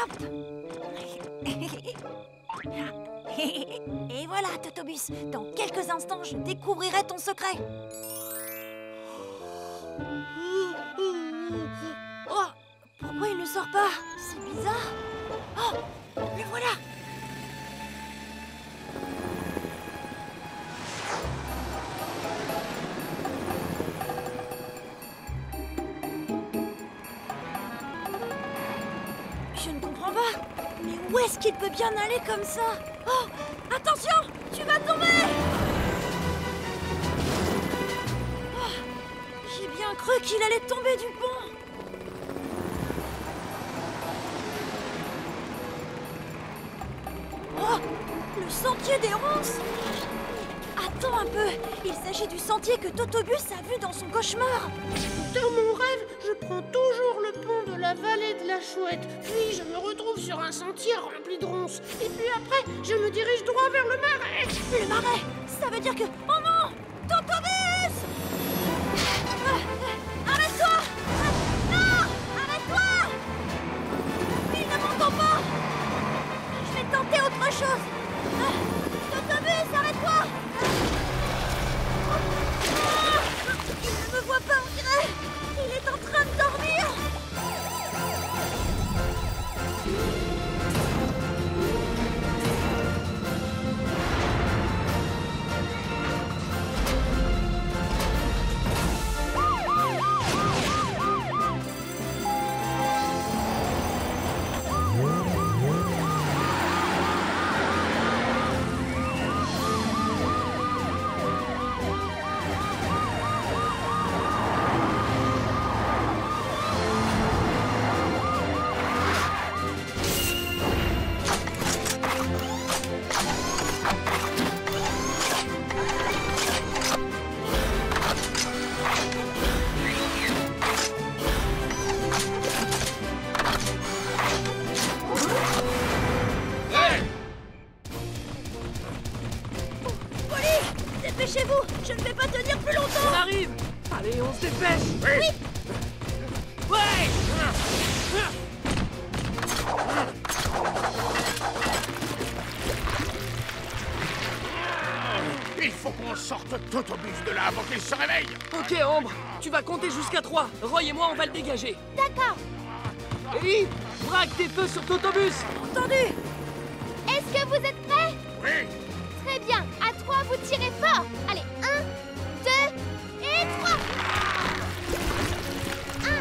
hop. Et voilà, Totobus. Dans quelques instants, je découvrirai ton secret. Oh, pourquoi il ne sort pas? C'est bizarre. Oh, le voilà. Je ne comprends pas. Mais où est-ce qu'il peut bien aller comme ça? Oh, attention, tu vas tomber! Oh, j'ai bien cru qu'il allait tomber du pont. Oh, le sentier des ronces! Attends un peu, il s'agit du sentier que Totobus a vu dans son cauchemar. Dans mon rêve, je prends toujours le pont de la vallée de la Chouette. Puis je me retrouve sur un sentier rempli de ronces. Et puis après, je me dirige droit vers le marais. Le marais, ça veut dire que... Oh non! Totobus! Arrête-toi! Non! Arrête-toi! Il ne m'entend pas! Je vais tenter autre chose. Totobus, arrête-toi! Il ne me voit pas, on dirait. Il est en train de dormir. Dépêchez-vous, je ne vais pas tenir plus longtemps. On arrive. Allez, on se dépêche. Oui. Ouais. Il faut qu'on sorte Totobus de là avant qu'il se réveille. Ok, Ambre, tu vas compter jusqu'à 3. Roy et moi, on va le dégager. D'accord. Ellie, braque tes feux sur Totobus. Entendu. Est-ce que vous êtes prêts? Oui. Très bien. À 3, vous tirez fort. Allez, 1, 2 et 3. 1,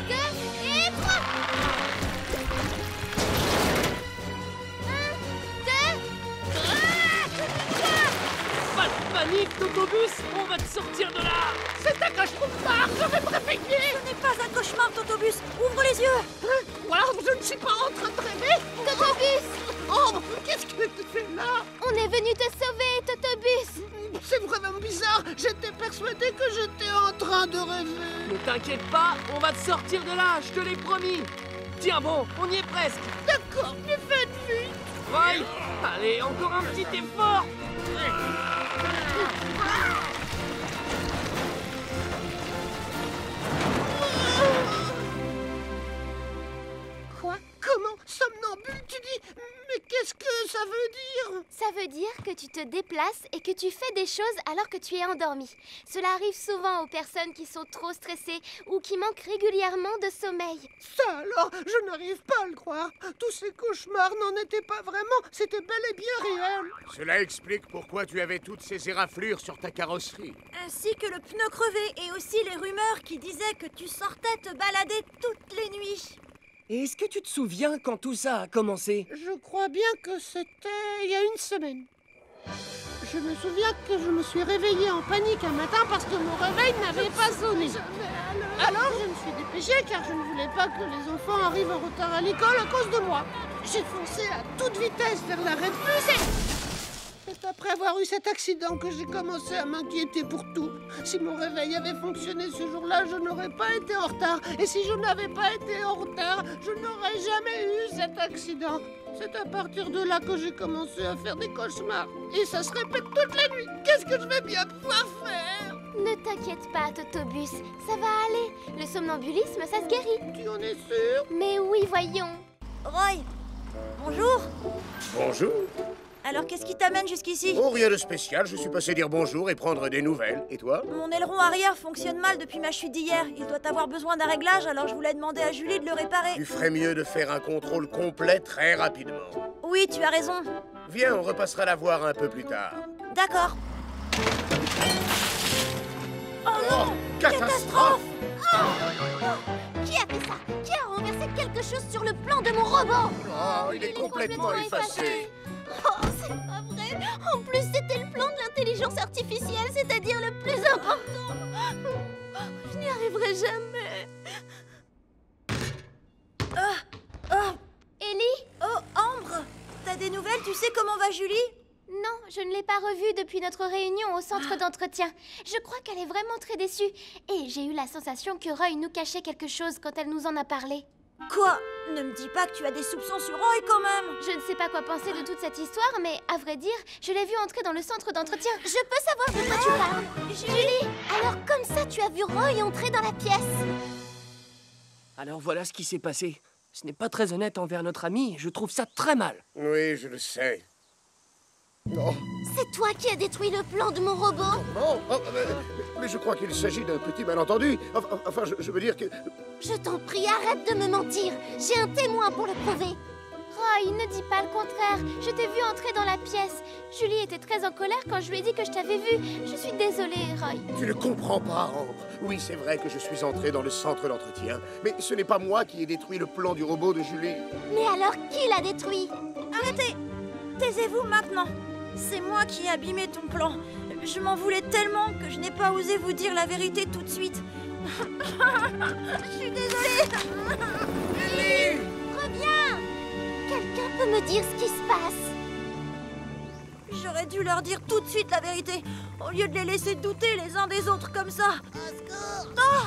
2 et 3. 1, 2... Pas de panique, Totobus. On va te sortir de là. C'est un cauchemar, je vais me réveiller. Ce n'est pas un cauchemar, Totobus. Ouvre les yeux. Ou alors je ne suis pas en train de rêver. Totobus, Oh, qu'est-ce que tu fais là? on est venu te sauver, Totobus. C'est vraiment bizarre. J'étais persuadée que j'étais en train de rêver. Ne t'inquiète pas, on va te sortir de là, je te l'ai promis. Tiens bon, on y est presque. D'accord, mais faites vite. Roy, allez, encore un petit effort. Quoi? Comment? Somnambule, tu dis? Mais qu'est-ce que ça veut dire? Ça veut dire que tu te déplaces et que tu fais des choses alors que tu es endormi. Cela arrive souvent aux personnes qui sont trop stressées ou qui manquent régulièrement de sommeil. Ça alors, je n'arrive pas à le croire. Tous ces cauchemars n'en étaient pas vraiment, c'était bel et bien réel. Cela explique pourquoi tu avais toutes ces éraflures sur ta carrosserie. Ainsi que le pneu crevé et aussi les rumeurs qui disaient que tu sortais te balader toutes les nuits. Et est-ce que tu te souviens quand tout ça a commencé? Je crois bien que c'était il y a une semaine. Je me souviens que je me suis réveillée en panique un matin parce que mon réveil n'avait pas sonné. Alors je me suis dépêchée car je ne voulais pas que les enfants arrivent en retard à l'école à cause de moi. J'ai foncé à toute vitesse vers l'arrêt de bus et... C'est après avoir eu cet accident que j'ai commencé à m'inquiéter pour tout. Si mon réveil avait fonctionné ce jour-là, je n'aurais pas été en retard. Et si je n'avais pas été en retard, je n'aurais jamais eu cet accident. C'est à partir de là que j'ai commencé à faire des cauchemars. Et ça se répète toute la nuit. Qu'est-ce que je vais bien pouvoir faire? Ne t'inquiète pas, Totobus, ça va aller. Le somnambulisme, ça se guérit. Tu en es sûr? Mais oui, voyons. Roy, bonjour. Bonjour. Alors qu'est-ce qui t'amène jusqu'ici? Oh, rien de spécial, je suis passé dire bonjour et prendre des nouvelles. Et toi? Mon aileron arrière fonctionne mal depuis ma chute d'hier. Il doit avoir besoin d'un réglage, alors je voulais demander à Julie de le réparer. Tu ferais mieux de faire un contrôle complet très rapidement. Oui, tu as raison. Viens, on repassera la voir un peu plus tard. D'accord. Oh non! Catastrophe! Qui a fait ça? Qui a renversé quelque chose sur le plan de mon robot? Oh, il est complètement effacé. Oh, c'est pas vrai. En plus, c'était le plan de l'intelligence artificielle, c'est-à-dire le plus important. Je n'y arriverai jamais. Ellie? Oh, Ambre! T'as des nouvelles? Tu sais comment va Julie? Non, je ne l'ai pas revue depuis notre réunion au centre d'entretien. Je crois qu'elle est vraiment très déçue. Et j'ai eu la sensation que Roy nous cachait quelque chose quand elle nous en a parlé. Quoi? Ne me dis pas que tu as des soupçons sur Roy quand même! Je ne sais pas quoi penser de toute cette histoire, mais à vrai dire, je l'ai vue entrer dans le centre d'entretien. Je peux savoir de quoi tu parles? Julie, alors comme ça, tu as vu Roy entrer dans la pièce? Alors voilà ce qui s'est passé. Ce n'est pas très honnête envers notre ami, je trouve ça très mal. Oui, je le sais. Oh, C'est toi qui as détruit le plan de mon robot? non, mais je crois qu'il s'agit d'un petit malentendu. Enfin, je veux dire que... Je t'en prie, arrête de me mentir. J'ai un témoin pour le prouver. Roy, ne dis pas le contraire. Je t'ai vu entrer dans la pièce. Julie était très en colère quand je lui ai dit que je t'avais vu. Je suis désolée, Roy. Tu ne comprends pas, Ambre. Oui, c'est vrai que je suis entré dans le centre d'entretien, mais ce n'est pas moi qui ai détruit le plan du robot de Julie. Mais alors, qui l'a détruit? Arrêtez! Taisez-vous maintenant! C'est moi qui ai abîmé ton plan. Je m'en voulais tellement que je n'ai pas osé vous dire la vérité tout de suite. Je suis désolée. Reviens! Quelqu'un peut me dire ce qui se passe? J'aurais dû leur dire tout de suite la vérité, au lieu de les laisser douter les uns des autres comme ça. Oh!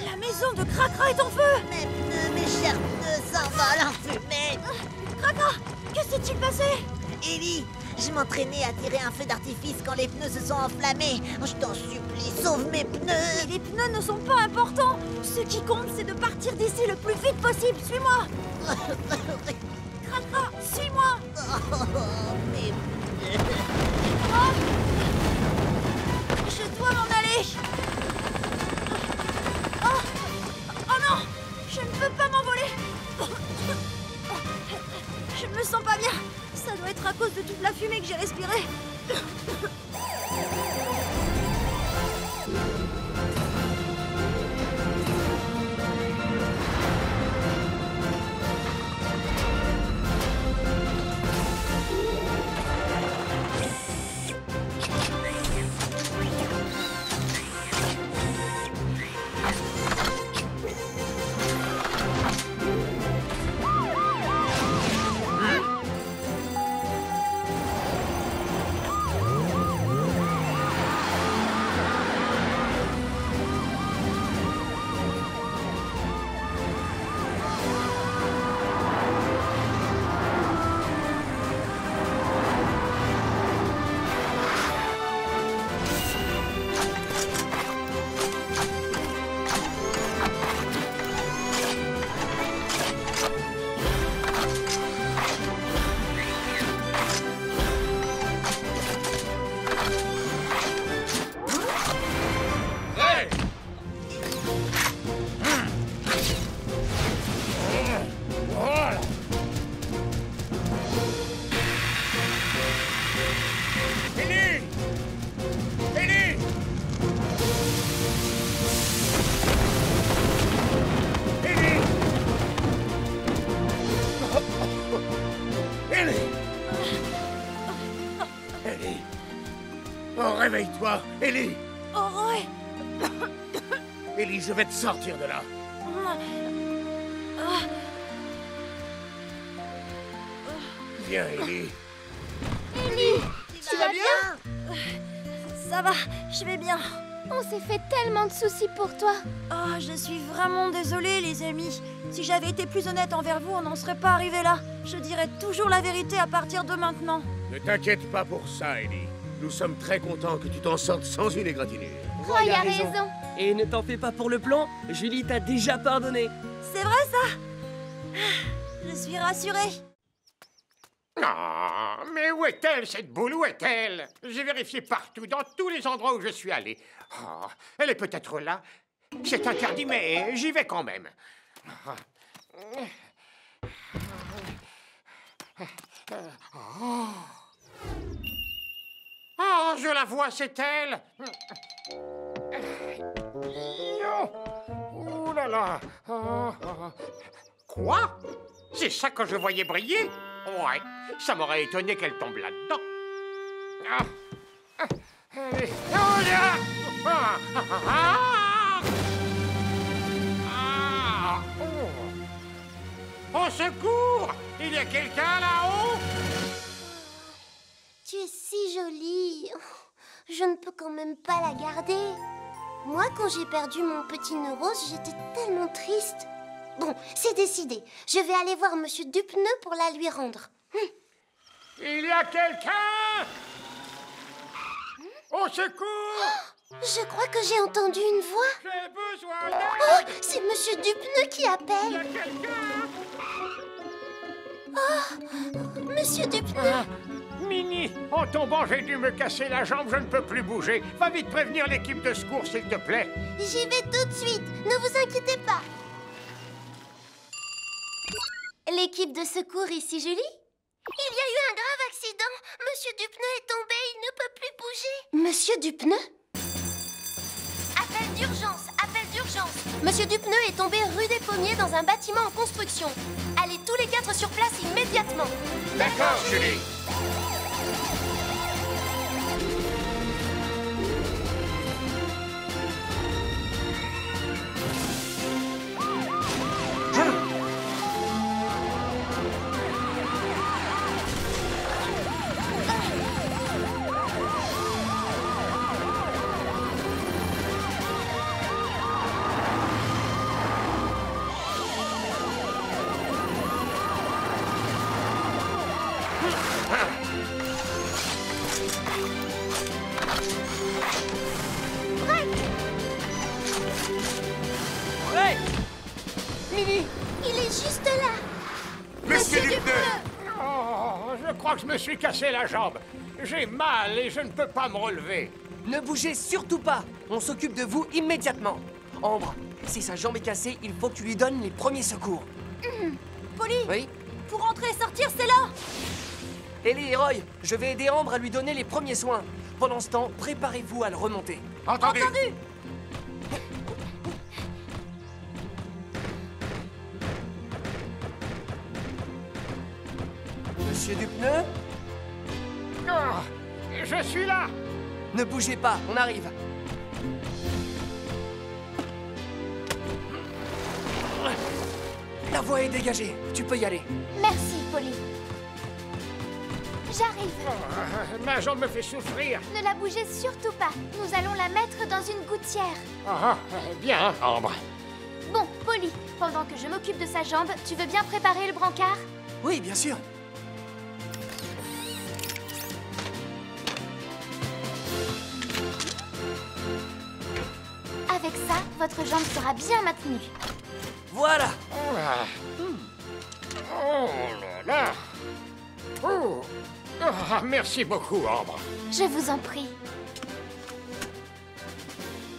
La maison de Cracra est en feu! Mes pneus, mes chers pneus s'envolent en fumée. Cracra, que s'est-il passé? Ellie, je m'entraînais à tirer un feu d'artifice quand les pneus se sont enflammés. Je t'en supplie, sauve mes Mais pneus. les pneus ne sont pas importants. Ce qui compte, c'est de partir d'ici le plus vite possible. Suis-moi! Cracra, suis-moi! Oh, mes pneus. Je dois m'en aller! Oh non! Je ne peux pas m'envoler! Je me sens pas bien! Ça doit être à cause de toute la fumée que j'ai respirée! Oh, réveille-toi, Ellie! Oh, Roy! Ellie, je vais te sortir de là. Viens, Ellie. Ellie, tu vas bien? Ça va, je vais bien. On s'est fait tellement de soucis pour toi. Oh, je suis vraiment désolée, les amis. Si j'avais été plus honnête envers vous, on n'en serait pas arrivé là. Je dirais toujours la vérité à partir de maintenant. Ne t'inquiète pas pour ça, Ellie. Nous sommes très contents que tu t'en sortes sans une égratignure. Roy a raison. Et ne t'en fais pas pour le plan, Julie t'a déjà pardonné. C'est vrai ça? suis rassurée. Non, mais où est-elle, cette boule? Où est-elle? J'ai vérifié partout, dans tous les endroits où je suis allé. Oh, elle est peut-être là. C'est interdit, mais j'y vais quand même. Oh, je la vois, c'est elle. Oh là là. Quoi? C'est ça que je voyais briller? Ouais, ça m'aurait étonné qu'elle tombe là-dedans. Allez. Oh là! Au secours! Il y a quelqu'un là-haut? Tu es si jolie. Je ne peux quand même pas la garder. Moi, quand j'ai perdu mon petit Neurose, j'étais tellement triste. Bon, c'est décidé. Je vais aller voir Monsieur Dupneu pour la lui rendre. Il y a quelqu'un? Au secours! Je crois que j'ai entendu une voix. J'ai besoin d'aide! Oh, c'est Monsieur Dupneu qui Il y appelle. a quelqu'un? Monsieur Dupneu. Mini, en tombant, j'ai dû me casser la jambe, je ne peux plus bouger. Va vite prévenir l'équipe de secours, s'il te plaît. J'y vais tout de suite. Ne vous inquiétez pas. L'équipe de secours ici, Julie? Il y a eu un grave accident. Monsieur Dupneu est tombé, il ne peut plus bouger. Monsieur Dupneu? Appel d'urgence, appel d'urgence. Monsieur Dupneu est tombé rue des Pommiers dans un bâtiment en construction. Allez tous les 4 sur place immédiatement. D'accord, Julie. Ouais! Mini! Il est juste là. Monsieur Dupneu! Oh, je crois que je me suis cassé la jambe. J'ai mal et je ne peux pas me relever. Ne bougez surtout pas! On s'occupe de vous immédiatement. Ambre, si sa jambe est cassée, il faut que tu lui donnes les premiers secours. Polly, Oui? pour entrer et sortir, c'est là. Ellie et Roy, je vais aider Ambre à lui donner les premiers soins. Pendant ce temps, préparez-vous à le remonter. Entendu! Monsieur Dupneu, Oh, je suis là. ne bougez pas, on arrive. La voie est dégagée, tu peux y aller. Merci, Polly. J'arrive. Oh, ma jambe me fait souffrir. Ne la bougez surtout pas. Nous allons la mettre dans une gouttière. Bien, Ambre. Bon, Polly, pendant que je m'occupe de sa jambe, tu veux bien préparer le brancard? Oui, bien sûr. Avec ça, votre jambe sera bien maintenue. Voilà. Oh là là. Oh. Ah, merci beaucoup, Ambre. Je vous en prie.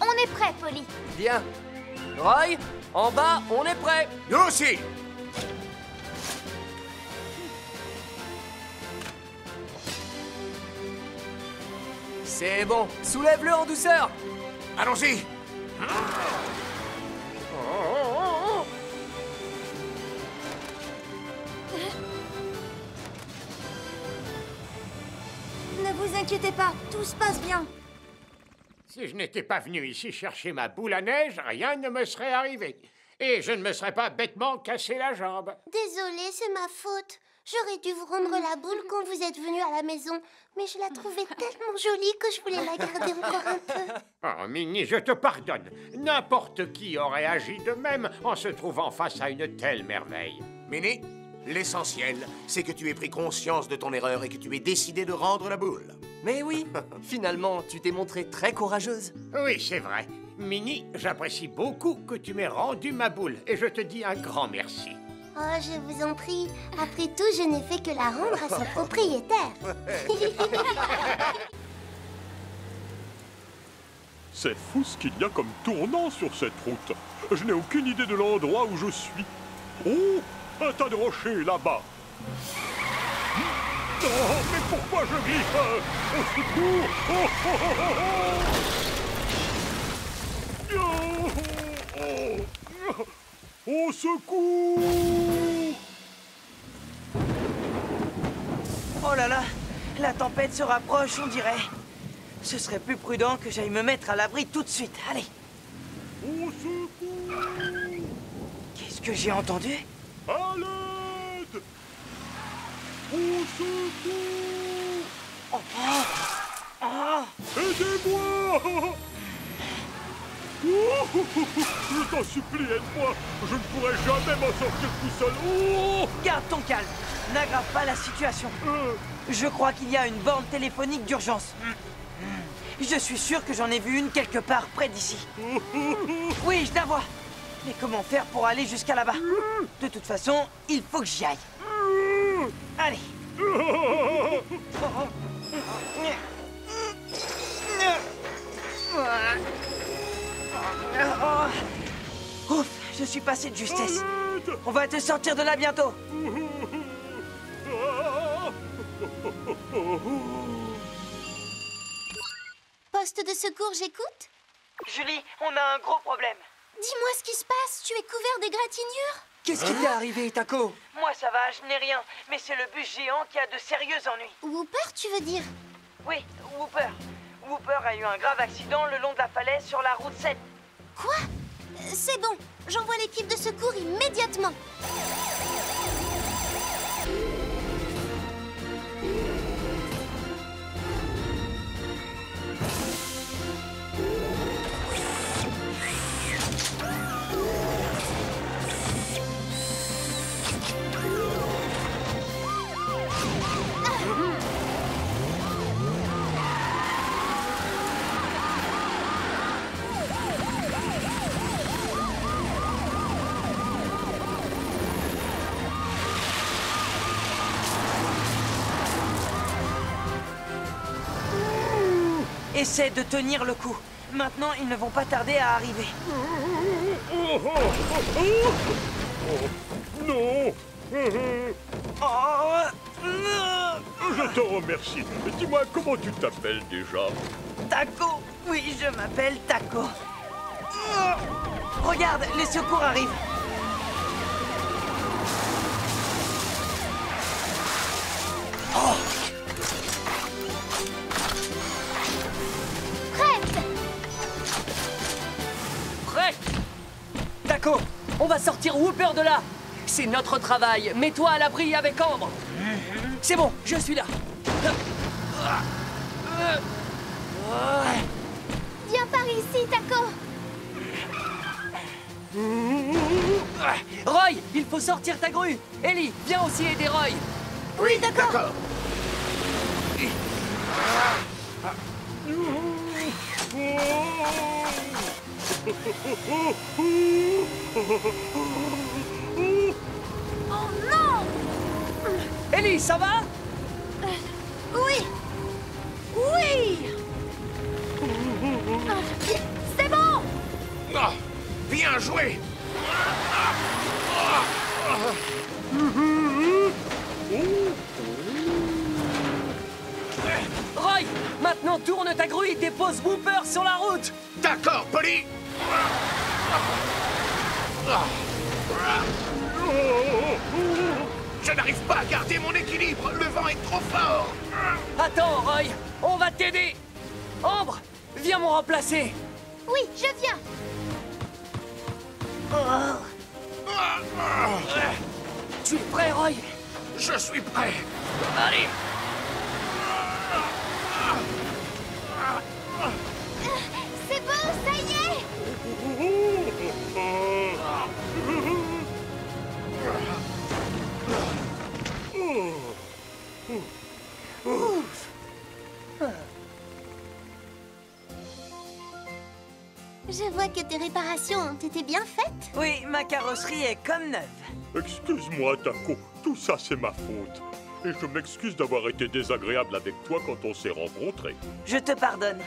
On est prêt, Polly. Bien. Roy, en bas, on est prêt. Nous aussi! C'est bon, soulève-le en douceur. Allons-y! Ne vous inquiétez pas, tout se passe bien. Si je n'étais pas venu ici chercher ma boule à neige, rien ne me serait arrivé. Et je ne me serais pas bêtement cassé la jambe. Désolée, c'est ma faute. J'aurais dû vous rendre la boule quand vous êtes venu à la maison. Mais je la trouvais tellement jolie que je voulais la garder encore un peu. Oh, Minnie, je te pardonne. N'importe qui aurait agi de même en se trouvant face à une telle merveille. Minnie, l'essentiel, c'est que tu aies pris conscience de ton erreur et que tu aies décidé de rendre la boule. Mais oui, finalement, tu t'es montrée très courageuse. Oui, c'est vrai. Minnie, j'apprécie beaucoup que tu m'aies rendu ma boule et je te dis un grand merci. Oh, je vous en prie. Après tout, je n'ai fait que la rendre à son propriétaire. C'est fou ce qu'il y a comme tournant sur cette route. Je n'ai aucune idée de l'endroit où je suis. Oh, un tas de rochers là-bas. Oh, mais pourquoi je glisse? Au secours! Au secours! Oh là là, la tempête se rapproche, on dirait. Ce serait plus prudent que j'aille me mettre à l'abri tout de suite. Allez. Au secours! Qu'est-ce que j'ai entendu? À l'aide! Au secours! Oh, oh, oh. Aidez-moi! Je t'en supplie, aide-moi! Je ne pourrai jamais m'en sortir tout seul! Oh! Garde ton calme. N'aggrave pas la situation. Je crois qu'il y a une borne téléphonique d'urgence. Je suis sûr que j'en ai vu une quelque part près d'ici. Oui, je la vois. Mais comment faire pour aller jusqu'à là-bas? De toute façon, il faut que j'y aille. Allez. Ouf, je suis passé de justesse. On va te sortir de là bientôt. Poste de secours, j'écoute. Julie, on a un gros problème. Dis-moi ce qui se passe. Tu es couvert d'égratignures? Qu'est-ce qui t'est arrivé, Taco? Moi, ça va, je n'ai rien. Mais c'est le bus géant qui a de sérieux ennuis. Whooper, tu veux dire? Oui, Whooper. Whooper a eu un grave accident le long de la falaise sur la route 7. Quoi? C'est bon. J'envoie l'équipe de secours immédiatement. Essaie de tenir le coup. Maintenant, ils ne vont pas tarder à arriver. Non! Oh, Je te remercie. Dis-moi, comment tu t'appelles déjà? Taco. Oui, je m'appelle Taco. Regarde, les secours arrivent. Prêt? Taco, on va sortir Whooper de là. C'est notre travail. Mets-toi à l'abri avec Ambre. C'est bon, je suis là. Viens par ici, Taco. Roy, il faut sortir ta grue. Ellie, viens aussi aider Roy. Oui, d'accord. Oh non! Ellie, ça va? Oui! Oui! C'est bon! Ah, bien joué! Roy, maintenant tourne ta grue et dépose Whooper sur la route. D'accord, Polly! Je n'arrive pas à garder mon équilibre, le vent est trop fort! Attends, Roy, on va t'aider. Ambre, viens me remplacer. Oui, je viens. Tu es prêt, Roy? Je suis prêt! Allez. C'est bon, ça y est. Je vois que tes réparations ont été bien faites. Oui, ma carrosserie est comme neuve. Excuse-moi, Taco. Tout ça, c'est ma faute. Et je m'excuse d'avoir été désagréable avec toi quand on s'est rencontrés. Je te pardonne.